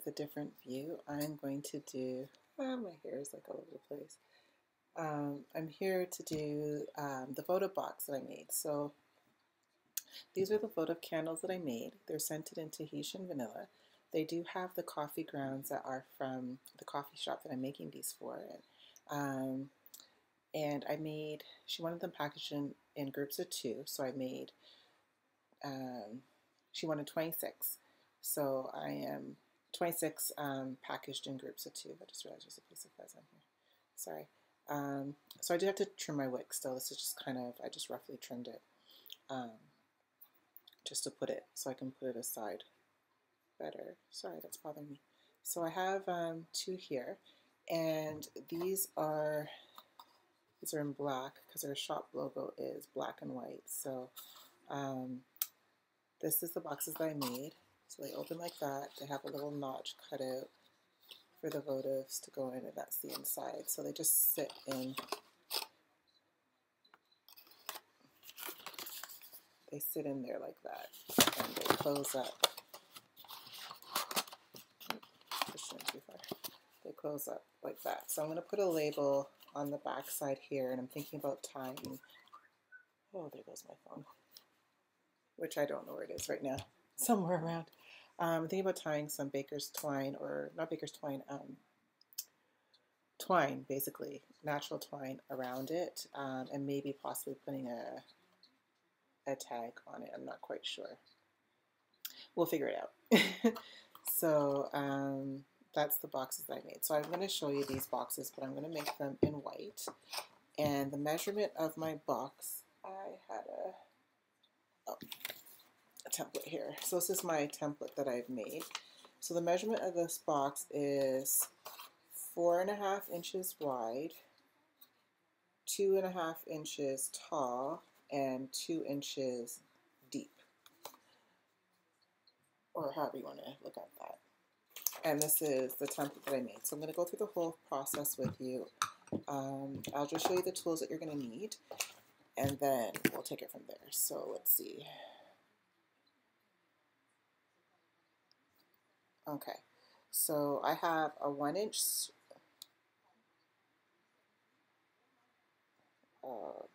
with a different view. I'm going to do, my hair is like all over the place. I'm here to do the votive box that I made. So these are the votive candles that I made. They're scented in Tahitian vanilla. They do have the coffee grounds that are from the coffee shop that I'm making these for. And I made, she wanted them packaged in groups of 2. So I made, she wanted 26. So I am 26 packaged in groups of 2. I just realized there's a piece of fuzz on here. Sorry. So I do have to trim my wick still. This is just kind of, I just roughly trimmed it just to put it, so I can put it aside better. Sorry, that's bothering me. So I have 2 here, and these are in black because their shop logo is black and white. So this is the boxes that I made. So they open like that. They have a little notch cut out for the votives to go in, and that's the inside. So they just sit in. They sit in there like that, and they close up. Too far. They close up like that. So I'm going to put a label on the back side here, and I'm thinking about tying. Oh, there goes my phone, which I don't know where it is right now. Somewhere around. I'm thinking about tying some baker's twine, or not baker's twine, twine, basically, natural twine around it, and maybe possibly putting a tag on it. I'm not quite sure. We'll figure it out. So that's the boxes I made. So I'm going to show you these boxes, but I'm going to make them in white. And the measurement of my box, I had a template here. So this is my template that I've made. So the measurement of this box is 4.5 inches wide, 2.5 inches tall, and 2 inches deep, or however you want to look at that. And this is the template that I made. So I'm going to go through the whole process with you. I'll just show you the tools that you're going to need, and then we'll take it from there. So let's see. Okay, so I have a 1-inch, a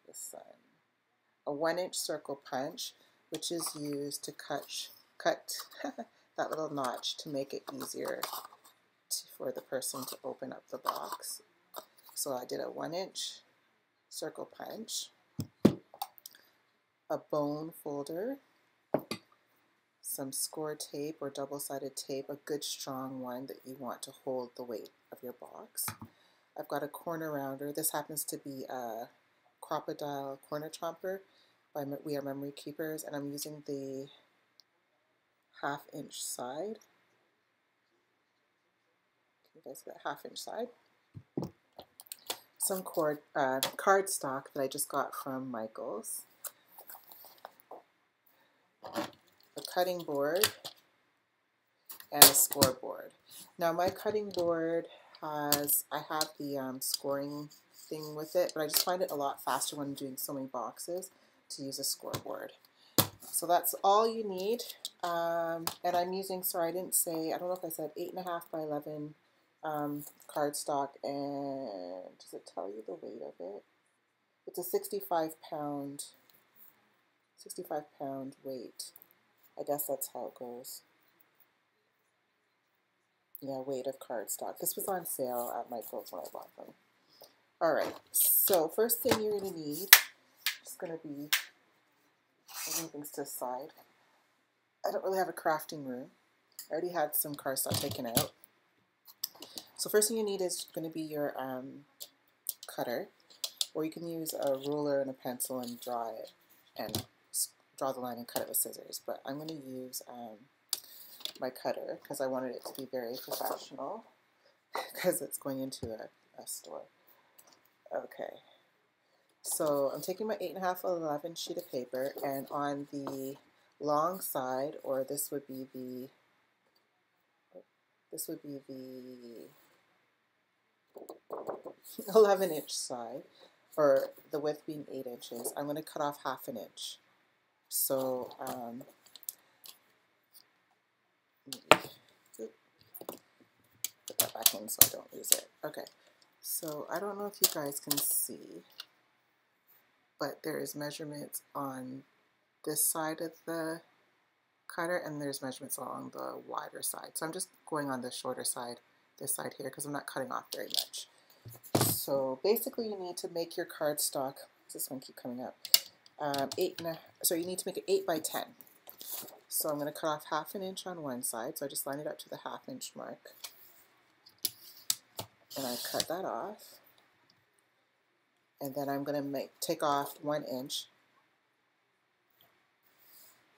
1-inch circle punch, which is used to cut that little notch to make it easier for the person to open up the box. So I did a 1-inch circle punch, a bone folder, some score tape or double-sided tape, a good strong one that you want to hold the weight of your box. I've got a corner rounder. This happens to be a Crocodile Corner Chomper by We Are Memory Keepers, and I'm using the 1/2-inch side. Can you guys see that 1/2-inch side? Some cardstock that I just got from Michael's, a cutting board, and a scoreboard. Now my cutting board has, I have the scoring thing with it, but I just find it a lot faster when I'm doing so many boxes to use a scoreboard. So that's all you need. And I'm using, sorry, I didn't say, I don't know if I said 8.5 by 11 cardstock, and does it tell you the weight of it? It's a 65 pound weight. I guess that's how it goes. Yeah, weight of cardstock. This was on sale at Michael's when I bought them. All right, so first thing you're going to need is going to be, moving things to the side. I don't really have a crafting room. I already had some cardstock taken out. So first thing you need is going to be your cutter, or you can use a ruler and a pencil and draw it, and draw the line and cut it with scissors. But I'm going to use my cutter because I wanted it to be very professional because it's going into a store. Okay, so I'm taking my 8.5 by 11 sheet of paper, and on the long side, or this would be the 11-inch side, or the width being 8 inches, I'm going to cut off 1/2 inch. So phone so I don't lose it. Okay, so I don't know if you guys can see, but there is measurements on this side of the cutter and there's measurements along the wider side. So I'm just going on the shorter side, this side here, because I'm not cutting off very much. So basically you need to make your cardstock, this one keep coming up, so you need to make it 8 by 10. So I'm going to cut off 1/2 inch on one side, so I just line it up to the 1/2 inch mark. And I cut that off. And then I'm going to take off 1 inch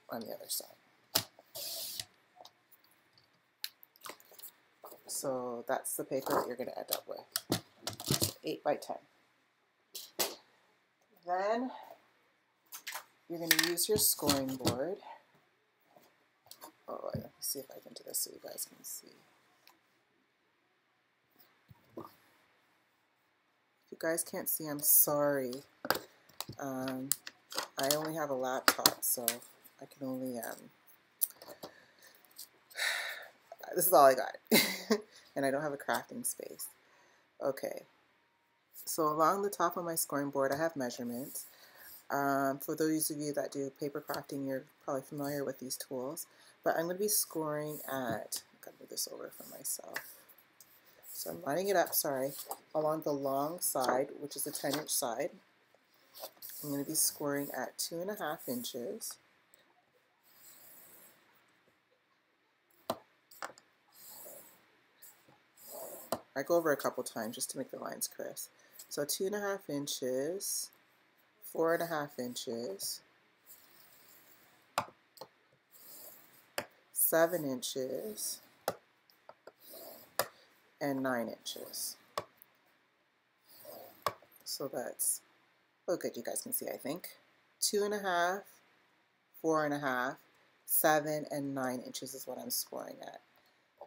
on the other side. So that's the paper that you're going to end up with, 8 by 10. Then you're going to use your scoring board. Oh, let me see if I can do this so you guys can see. If you guys can't see, I'm sorry. I only have a laptop, so I can only, this is all I got. And I don't have a crafting space. Okay, so along the top of my scoring board, I have measurements. For those of you that do paper crafting, you're probably familiar with these tools. But I'm going to be scoring at, I've got to move this over for myself. So I'm lining it up, along the long side, which is the 10-inch side. I'm going to be scoring at 2.5 inches. I go over a couple times just to make the lines crisp. So 2.5 inches, 4.5 inches, 7 inches, and 9 inches. So that's, oh good, you guys can see, I think. 2.5, 4.5, 7, and 9 inches is what I'm scoring at.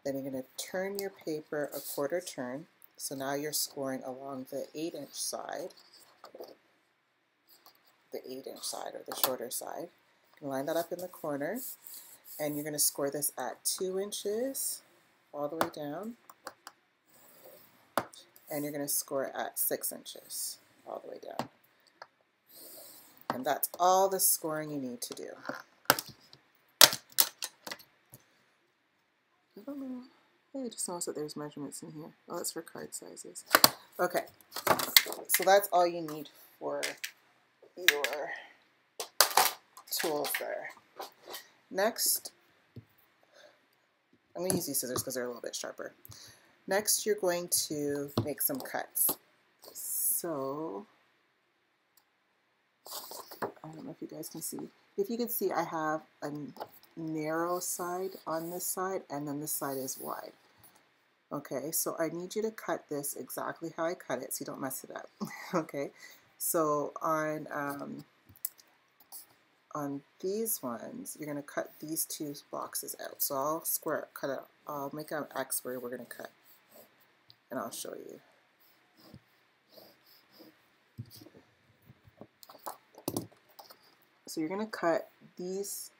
Then you're going to turn your paper a 1/4 turn. So now you're scoring along the 8-inch side, the 8-inch side or the shorter side. You can line that up in the corner, and you're going to score this at 2 inches all the way down, and you're going to score it at 6 inches all the way down. And that's all the scoring you need to do. I don't know. I just noticed that there's measurements in here. Oh, that's for card sizes. Okay, so that's all you need for your tools there. Next, I'm going to use these scissors because they're a little bit sharper. Next, you're going to make some cuts. So, I don't know if you guys can see. If you can see, I have a narrow side on this side, and then this side is wide. Okay, so I need you to cut this exactly how I cut it so you don't mess it up. Okay, so on these ones, you're going to cut these 2 boxes out. So I'll cut it, I'll make an X where we're going to cut, and I'll show you. So you're going to cut these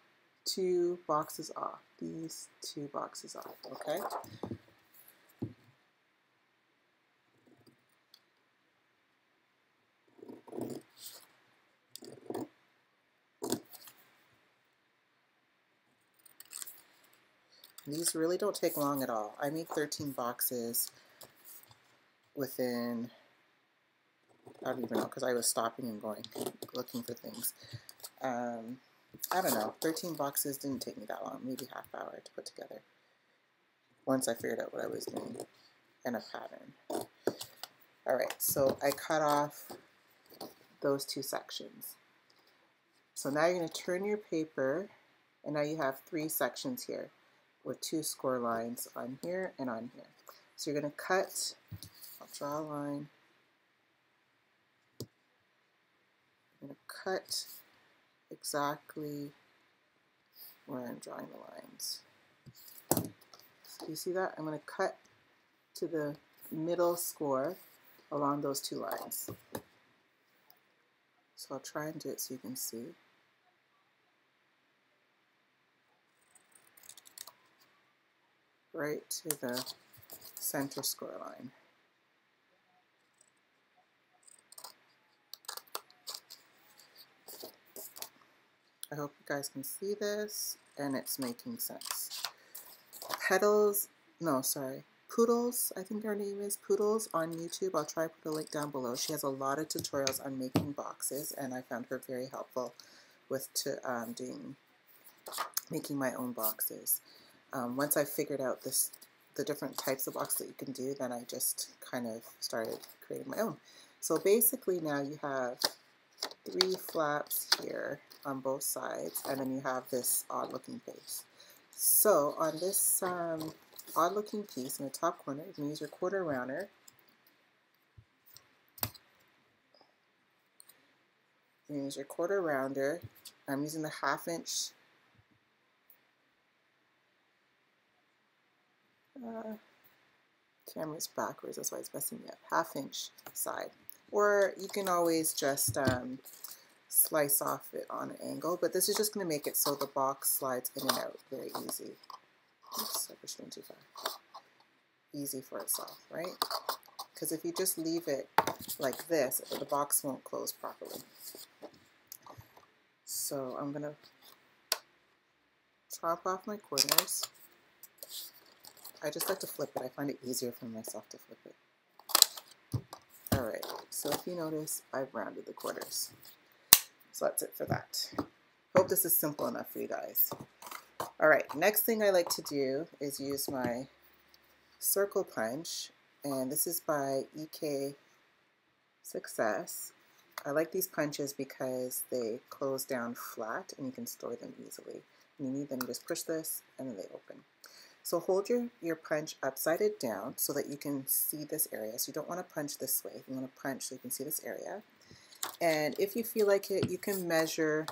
2 boxes off, these 2 boxes off, okay? These really don't take long at all. I made 13 boxes within, I don't even know, because I was stopping and going, looking for things. I don't know, 13 boxes didn't take me that long, maybe ½ hour to put together, once I figured out what I was doing and a pattern. Alright, so I cut off those 2 sections. So now you're going to turn your paper, and now you have 3 sections here with 2 score lines on here and on here. So you're going to cut, I'll draw a line, I'm going to cut exactly where I'm drawing the lines. So you see that? I'm going to cut to the middle score along those 2 lines. So I'll try and do it so you can see. Right to the center score line. I hope you guys can see this and it's making sense. Petals, no, sorry, Poodles, I think her name is Poodles on YouTube. I'll try to put a link down below. She has a lot of tutorials on making boxes, and I found her very helpful with making my own boxes. Once I figured out the different types of boxes that you can do, then I just kind of started creating my own. So basically now you have 3 flaps here on both sides, and then you have this odd looking piece. So on this odd looking piece in the top corner, you can use your quarter rounder. You use your quarter rounder. I'm using the 1/2 inch camera's backwards, that's why it's messing me up. 1/2 inch side. Or you can always just slice off it on an angle, but this is just going to make it so the box slides in and out very easy. Oops, I pushed in too far. Easy for itself, right? Because if you just leave it like this, the box won't close properly. So I'm going to chop off my corners. I just like to flip it. I find it easier for myself to flip it. Alright, so if you notice, I've rounded the corners. So that's it for that. Hope this is simple enough for you guys. Alright, next thing I like to do is use my circle punch, and this is by EK Success. I like these punches because they close down flat and you can store them easily. When you need them, you just push this and then they open. So hold your punch upside down so that you can see this area. So you don't want to punch this way. You want to punch so you can see this area. And if you feel like it, you can measure.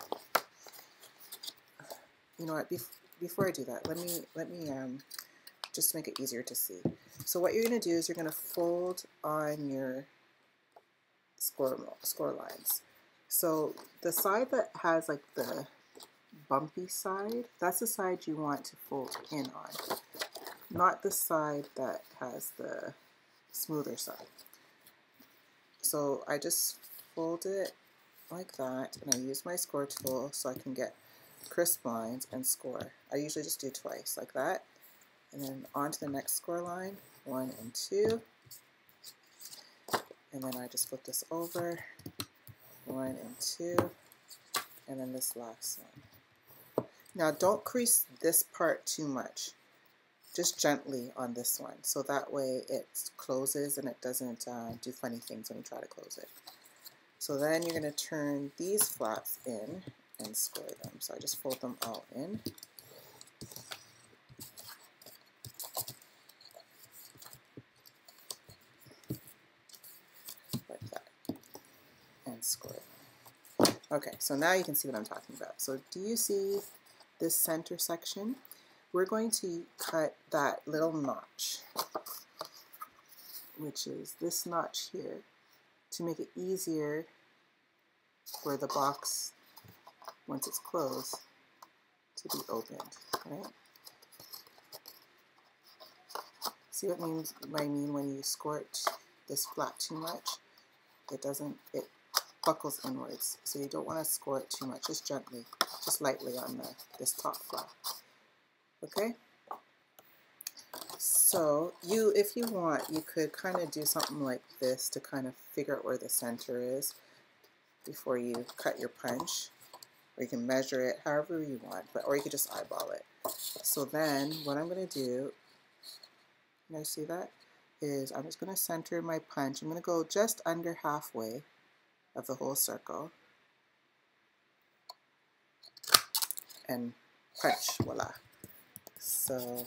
You know what? Before I do that, let me just make it easier to see. So what you're going to do is you're going to fold on your score lines. So the side that has like the bumpy side, that's the side you want to fold in on, not the side that has the smoother side. So I just fold it like that, and I use my score tool so I can get crisp lines and score. I usually just do twice like that, and then on to the next score line, 1 and 2, and then I just flip this over, 1 and 2, and then this last one. Now don't crease this part too much, just gently on this one, so that way it closes and it doesn't do funny things when you try to close it. So then you're going to turn these flaps in and score them. So I just fold them all in. Like that. And score them. Okay, so now you can see what I'm talking about. So do you see this center section? We're going to cut that little notch, which is this notch here, to make it easier for the box, once it's closed, to be opened, right? See what I mean when you squirt this flap too much? It buckles inwards, so you don't want to squirt too much, just gently, just lightly on this top flap. Okay? So if you want, you could kind of do something like this to kind of figure out where the center is before you cut your punch, or you can measure it however you want, or you could just eyeball it. So then what I'm going to do, you guys see that, is I'm just going to center my punch. I'm going to go just under halfway of the whole circle and punch, voila. So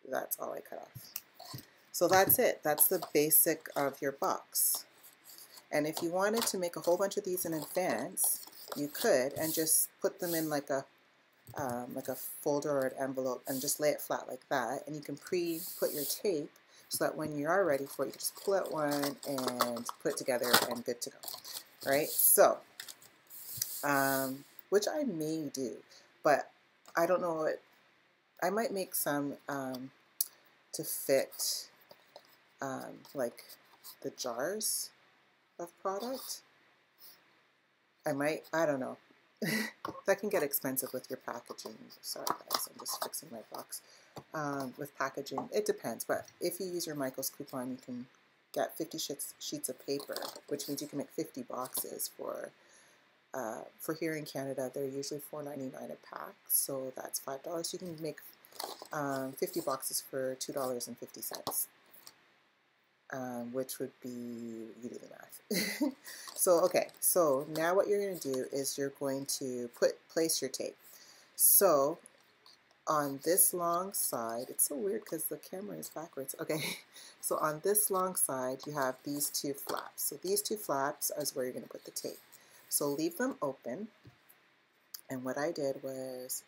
that's all I cut off. So that's it. That's the basic of your box. And if you wanted to make a whole bunch of these in advance, you could, and just put them in like a folder or an envelope and just lay it flat like that. And you can pre-put your tape so that when you are ready for it, you can just pull out one and put it together and good to go. Right? So, which I may do, but I don't know what, I might make some to fit like the jars of product. I don't know. That can get expensive with your packaging. Sorry guys, I'm just fixing my box. With packaging, it depends, but if you use your Michael's coupon, you can get 50 sheets of paper, which means you can make 50 boxes for here in Canada. They're usually $4.99 a pack, so that's $5. You can make 50 boxes for $2.50. Which would be, you do the math. So, okay, so now what you're going to do is you're going to place your tape. So, on this long side, it's so weird because the camera is backwards. Okay, so on this long side, you have these two flaps. So these two flaps is where you're going to put the tape. So leave them open. And what I did was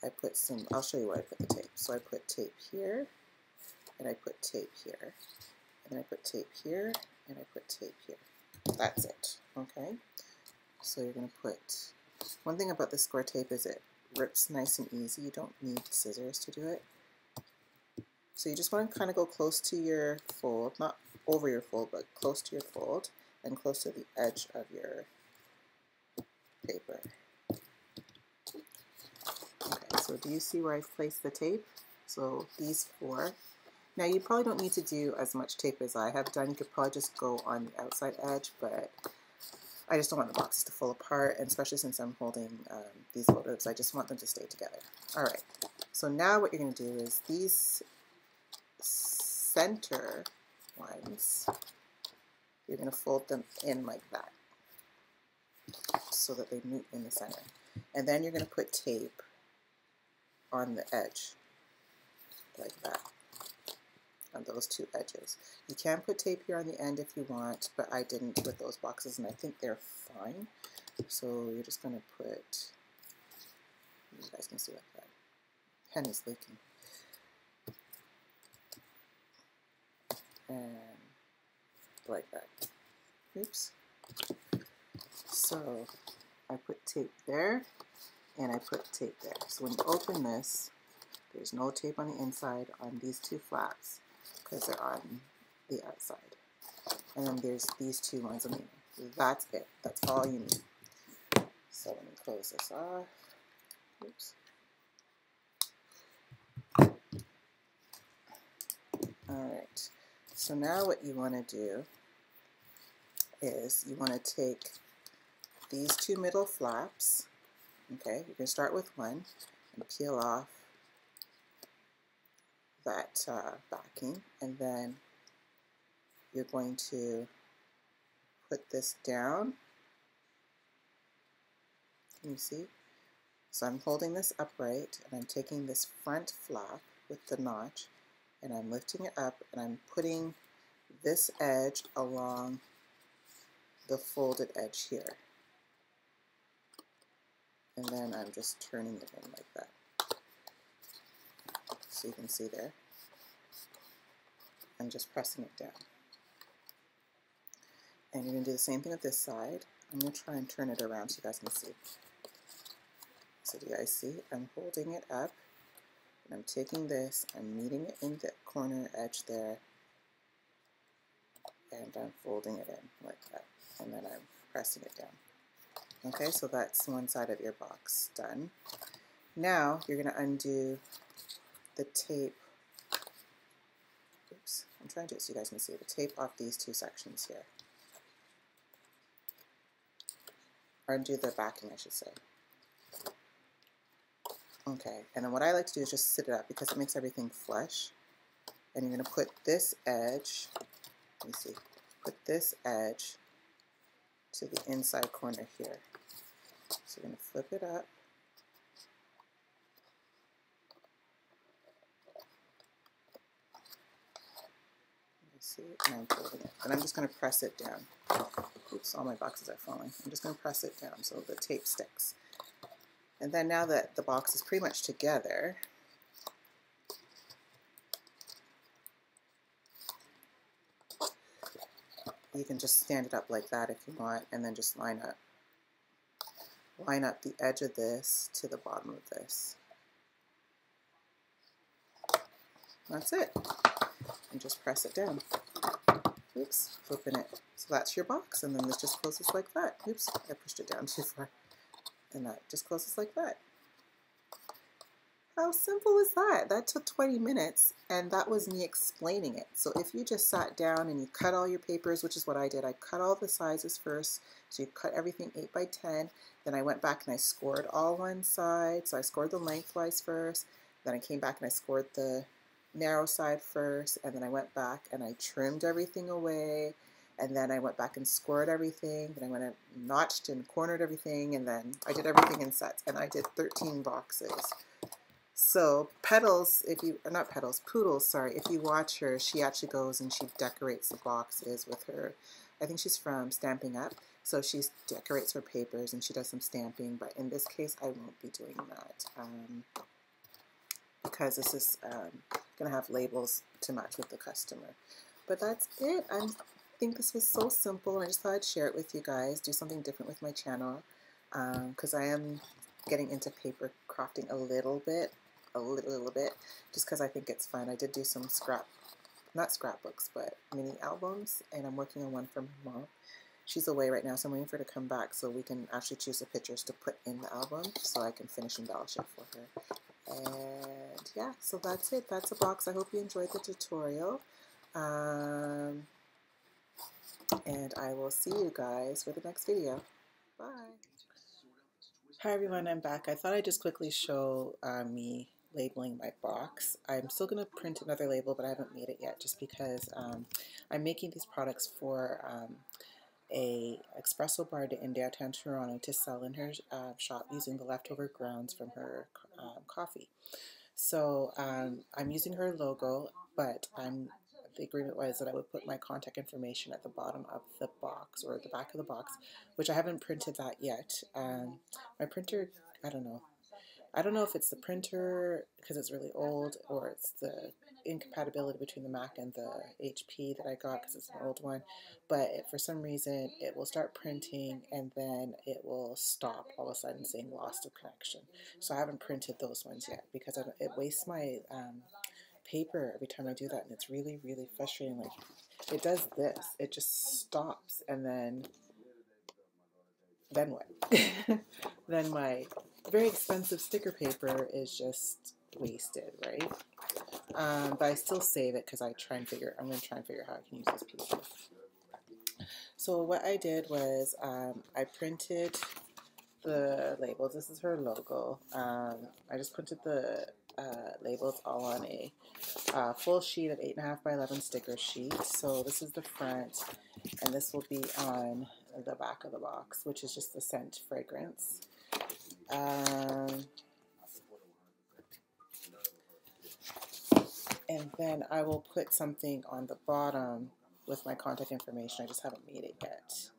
I put some, I'll show you where I put the tape. So I put tape here, and I put tape here. And I put tape here, and I put tape here. That's it, okay? So you're going to put, one thing about the square tape is it rips nice and easy. You don't need scissors to do it. So you just want to kind of go close to your fold, not over your fold, but close to your fold and close to the edge of your paper. Okay, so do you see where I've placed the tape? So these four. Now you probably don't need to do as much tape as I have done. You could probably just go on the outside edge, but I just don't want the boxes to fall apart, and especially since I'm holding these votives, I just want them to stay together. All right, so now what you're going to do is these center ones, you're going to fold them in like that so that they meet in the center. And then you're going to put tape on the edge like that, on those two edges. You can put tape here on the end if you want, but I didn't with those boxes, and I think they're fine. So you're just going to put, you guys can see what that pen is leaking. And like that. Oops. So I put tape there, and I put tape there. So when you open this, there's no tape on the inside on these two flaps because they're on the outside. And then there's these two ones on the inner. That's it. That's all you need. So let me close this off. Oops. Alright. So now what you want to do is you want to take these two middle flaps. Okay, you're going to start with one and peel off that backing, and then you're going to put this down. Can you see? So I'm holding this upright, and I'm taking this front flap with the notch, and I'm lifting it up, and I'm putting this edge along the folded edge here. And then I'm just turning it in like that. So you can see there. I'm just pressing it down. And you're going to do the same thing with this side. I'm going to try and turn it around so you guys can see. So do you guys see? I'm holding it up, and I'm taking this, I'm meeting it in the corner edge there, and I'm folding it in like that. And then I'm pressing it down. Okay, so that's one side of your box done. Now you're going to undo the tape. Oops, I'm trying to do it so you guys can see the tape off these two sections here. Or undo the backing, I should say. Okay, and then what I like to do is just sit it up because it makes everything flush. And you're going to put this edge, let me see, put this edge to the inside corner here. So you're going to flip it up. See, and I'm folding it. And I'm just going to press it down. Oops, all my boxes are falling. I'm just going to press it down so the tape sticks. And then now that the box is pretty much together, you can just stand it up like that if you want, and then just line up the edge of this to the bottom of this. That's it. And just press it down. Oops, open it. So that's your box, and then this just closes like that. Oops, I pushed it down too far. And that just closes like that. How simple is that? That took 20 minutes, and that was me explaining it. So if you just sat down and you cut all your papers, which is what I did, I cut all the sizes first. So you cut everything 8 by 10. Then I went back and I scored all one side. So I scored the lengthwise first. Then I came back and I scored the narrow side first. And then I went back and I trimmed everything away. And then I went back and scored everything. Then I went and notched and cornered everything. And then I did everything in sets. And I did 13 boxes. So Petals, if you, not Petals, Poodles, sorry, if you watch her, she actually goes and she decorates the boxes with her, I think she's from Stamping Up, so she decorates her papers and she does some stamping, but in this case I won't be doing that because this is going to have labels to match with the customer. But that's it. I think this was so simple. I just thought I'd share it with you guys, do something different with my channel because I am getting into paper crafting a little bit, just because I think it's fun. I did do some not scrapbooks, but mini albums, and I'm working on one for my mom. She's away right now, so I'm waiting for her to come back so we can actually choose the pictures to put in the album so I can finish embellish it for her. And yeah, so that's it. That's a box. I hope you enjoyed the tutorial. And I will see you guys for the next video. Bye. Hi everyone, I'm back. I thought I'd just quickly show me labeling my box. I'm still going to print another label, but I haven't made it yet just because I'm making these products for a espresso bar in downtown Toronto to sell in her shop using the leftover grounds from her coffee. So I'm using her logo, but the agreement was that I would put my contact information at the bottom of the box or the back of the box, which I haven't printed that yet. My printer, I don't know. I don't know if it's the printer because it's really old or it's the incompatibility between the Mac and the HP that I got because it's an old one, but for some reason it will start printing and then it will stop all of a sudden saying lost of connection. So I haven't printed those ones yet because it wastes my paper every time I do that, and it's really, really frustrating. Like, it does this, it just stops, and then what? Then my very expensive sticker paper is just wasted, right? But I still save it because I'm going to try and figure out how I can use this piece. So what I did was I printed the labels. This is her logo. I just printed the labels all on a full sheet of 8.5 by 11 sticker sheet. So this is the front, and this will be on the back of the box, which is just the scent fragrance. And then I will put something on the bottom with my contact information. I just haven't made it yet.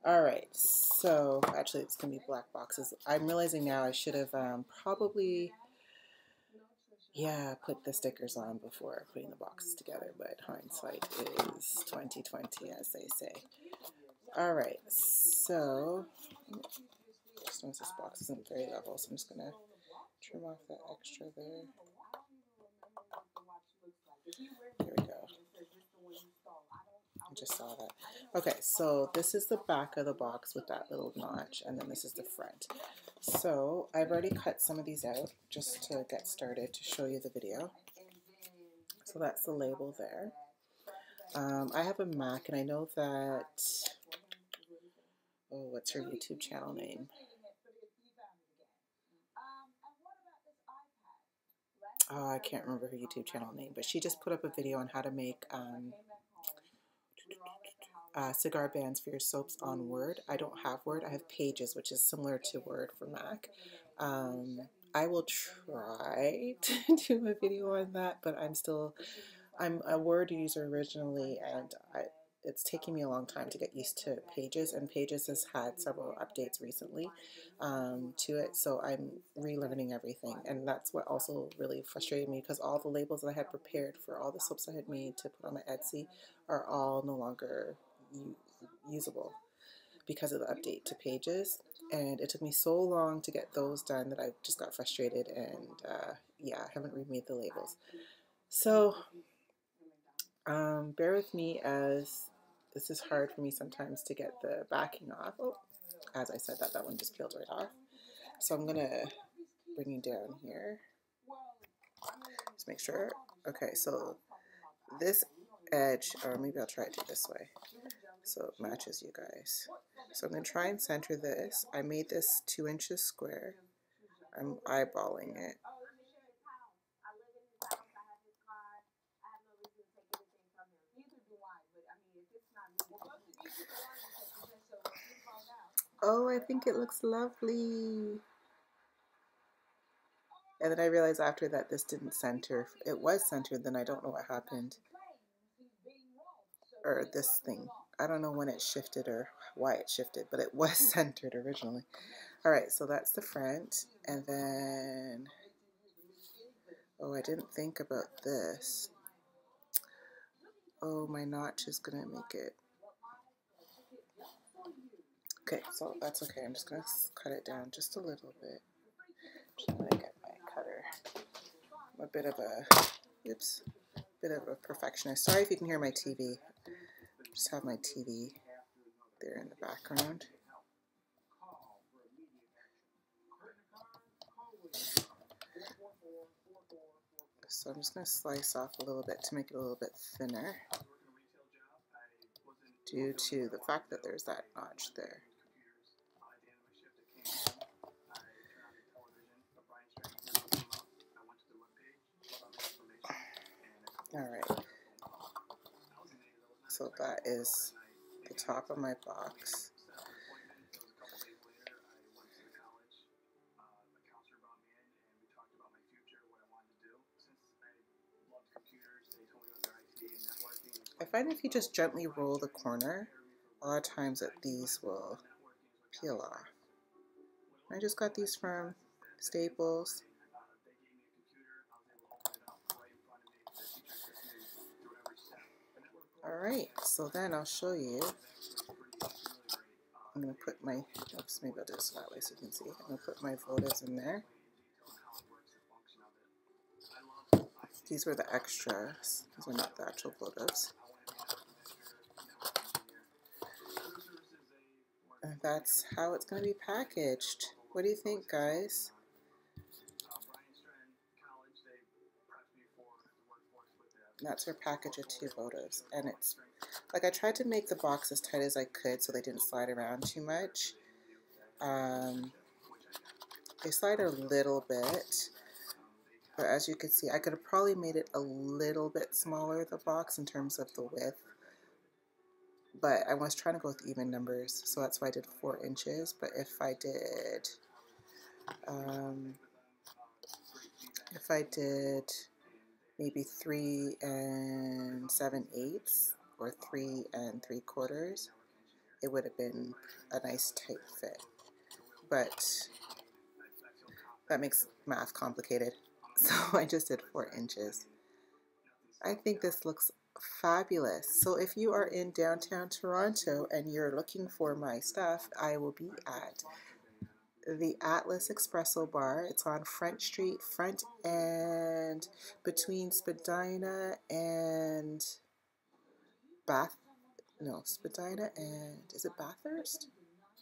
Alright, so actually it's going to be black boxes. I'm realizing now I should have probably, put the stickers on before putting the boxes together, but hindsight is 2020, as they say. Alright, so just notice this box isn't very level, so I'm just going to trim off that extra there. There we go. I just saw that. Okay, so this is the back of the box with that little notch, and then this is the front. So I've already cut some of these out just to get started to show you the video. So that's the label there. I have a Mac, and I know that, oh, what's her YouTube channel name? Oh, I can't remember her YouTube channel name, but she just put up a video on how to make cigar bands for your soaps on Word. I don't have Word. I have Pages, which is similar to Word for Mac. I will try to do a video on that, but I'm a Word user originally, and it's taking me a long time to get used to Pages, and Pages has had several updates recently to it, so I'm relearning everything, and that's what also really frustrated me, because all the labels that I had prepared for all the soaps I had made to put on my Etsy are all no longer usable because of the update to Pages, and it took me so long to get those done that I just got frustrated, and I haven't remade the labels. So bear with me as this is hard for me sometimes to get the backing off. Oh, as I said that, that one just peeled right off. So I'm gonna bring you down here. Just make sure. Okay, so this edge, or maybe I'll try to do it this way so it matches you guys. So I'm gonna try and center this. I made this 2 inches square. I'm eyeballing it. Oh, I think it looks lovely. And then I realized after that this didn't center. It was centered, then I don't know what happened. Or this thing. I don't know when it shifted or why it shifted, but it was centered originally. All right, so that's the front. And then, oh, I didn't think about this. Oh, my notch is gonna make it. Okay, so that's okay. I'm just gonna cut it down just a little bit. Just gonna get my cutter. I'm a bit of a, oops, bit of a perfectionist. Sorry if you can hear my TV. Just have my TV there in the background. So I'm just going to slice off a little bit to make it a little bit thinner due to the fact that there's that notch there. All right, so that is the top of my box. I find if you just gently roll the corner, a lot of times that these will peel off. I just got these from Staples. All right, so then I'll show you. I'm going to put my, oops, maybe I'll do this that way so you can see. I'm going to put my votives in there. These were the extras. These are not the actual votives. And that's how it's going to be packaged. What do you think, guys? That's our package of 2 votives. And it's, like, I tried to make the box as tight as I could so they didn't slide around too much. They slide a little bit. But as you can see, I could have probably made it a little bit smaller, the box, in terms of the width. But I was trying to go with even numbers, so that's why I did 4 inches. But if I did maybe 3 7/8 or 3 3/4, it would have been a nice tight fit. But that makes math complicated, so I just did 4 inches. I think this looks fabulous. So if you are in downtown Toronto and you're looking for my stuff, I will be at the Atlas Espresso Bar. It's on French Street, front and between Spadina and Spadina and, is it Bathurst?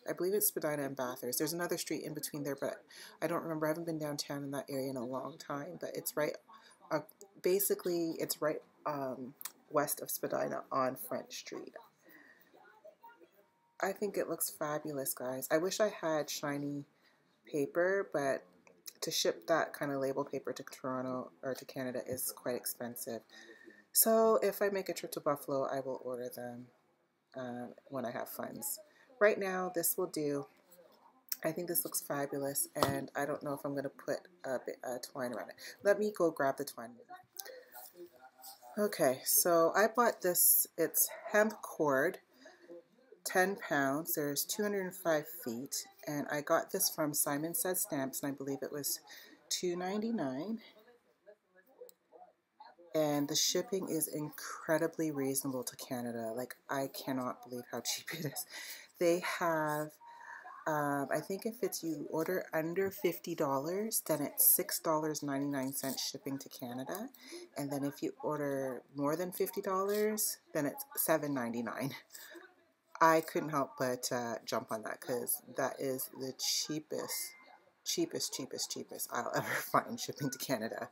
I believe it's Spadina and Bathurst. There's another street in between there, but I don't remember. I haven't been downtown in that area in a long time, but it's right, basically it's right west of Spadina on French Street. I think it looks fabulous, guys. I wish I had shiny paper, but to ship that kind of label paper to Toronto or to Canada is quite expensive. So if I make a trip to Buffalo, I will order them when I have funds. Right now, this will do. I think this looks fabulous, and I don't know if I'm going to put a twine around it. Let me go grab the twine. Okay, so I bought this. It's hemp cord, 10 pounds. There's 205 feet, and I got this from Simon Says Stamps, and I believe it was $2.99. And the shipping is incredibly reasonable to Canada. Like, I cannot believe how cheap it is. They have I think if it's you order under $50, then it's $6.99 shipping to Canada. And then if you order more than $50, then it's $7.99. I couldn't help but jump on that because that is the cheapest I'll ever find shipping to Canada.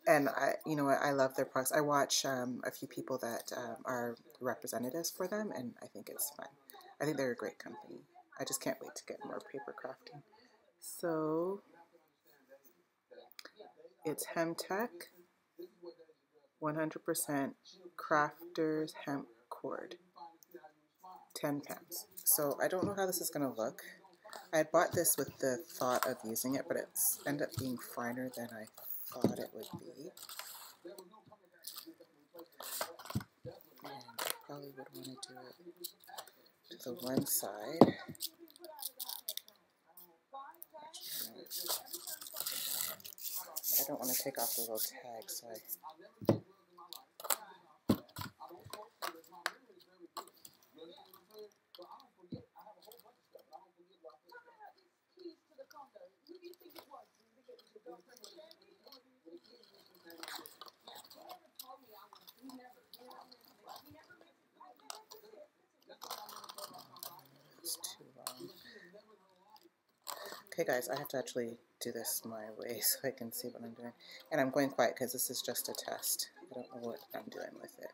And I love their products. I watch a few people that are representatives for them, and I think it's fun. I think they're a great company. I just can't wait to get more paper crafting. So it's Hemtech, 100% crafters hemp cord, 10 pounds. So I don't know how this is going to look. I had bought this with the thought of using it, but it's ended up being finer than I thought it would be. And I probably would want to do it to the one side. I don't want to take off the little tag, so it's too long. Okay guys, I have to actually do this my way so I can see what I'm doing. And I'm going quiet because this is just a test. I don't know what I'm doing with it.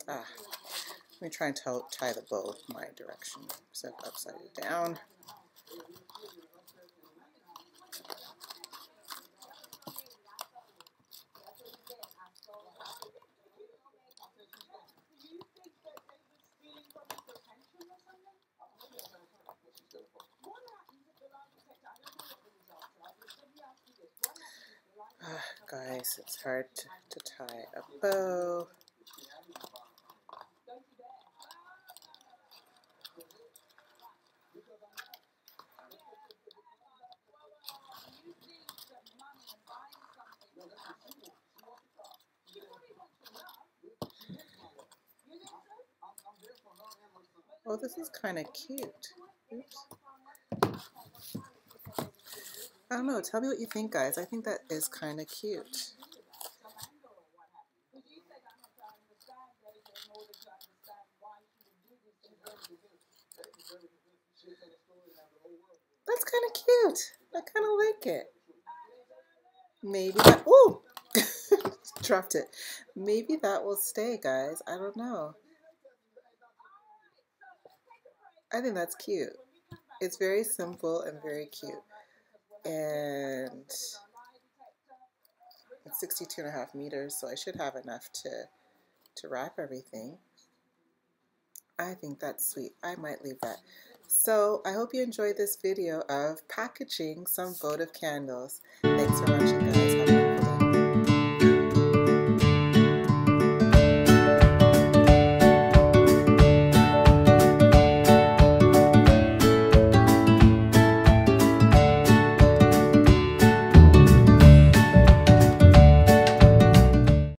Let me try and tie the bow my direction. So upside down. Guys, it's hard to tie a bow. Oh, this is kind of cute. Oops. I don't know. Tell me what you think, guys. I think that is kind of cute. That's kind of cute. I kind of like it. Maybe that... Ooh! Dropped it. Maybe that will stay, guys. I don't know. I think that's cute. It's very simple and very cute. And it's 62.5 meters, so I should have enough to wrap everything. I think that's sweet. I might leave that. So I hope you enjoyed this video of packaging some votive candles. Thanks for watching, guys.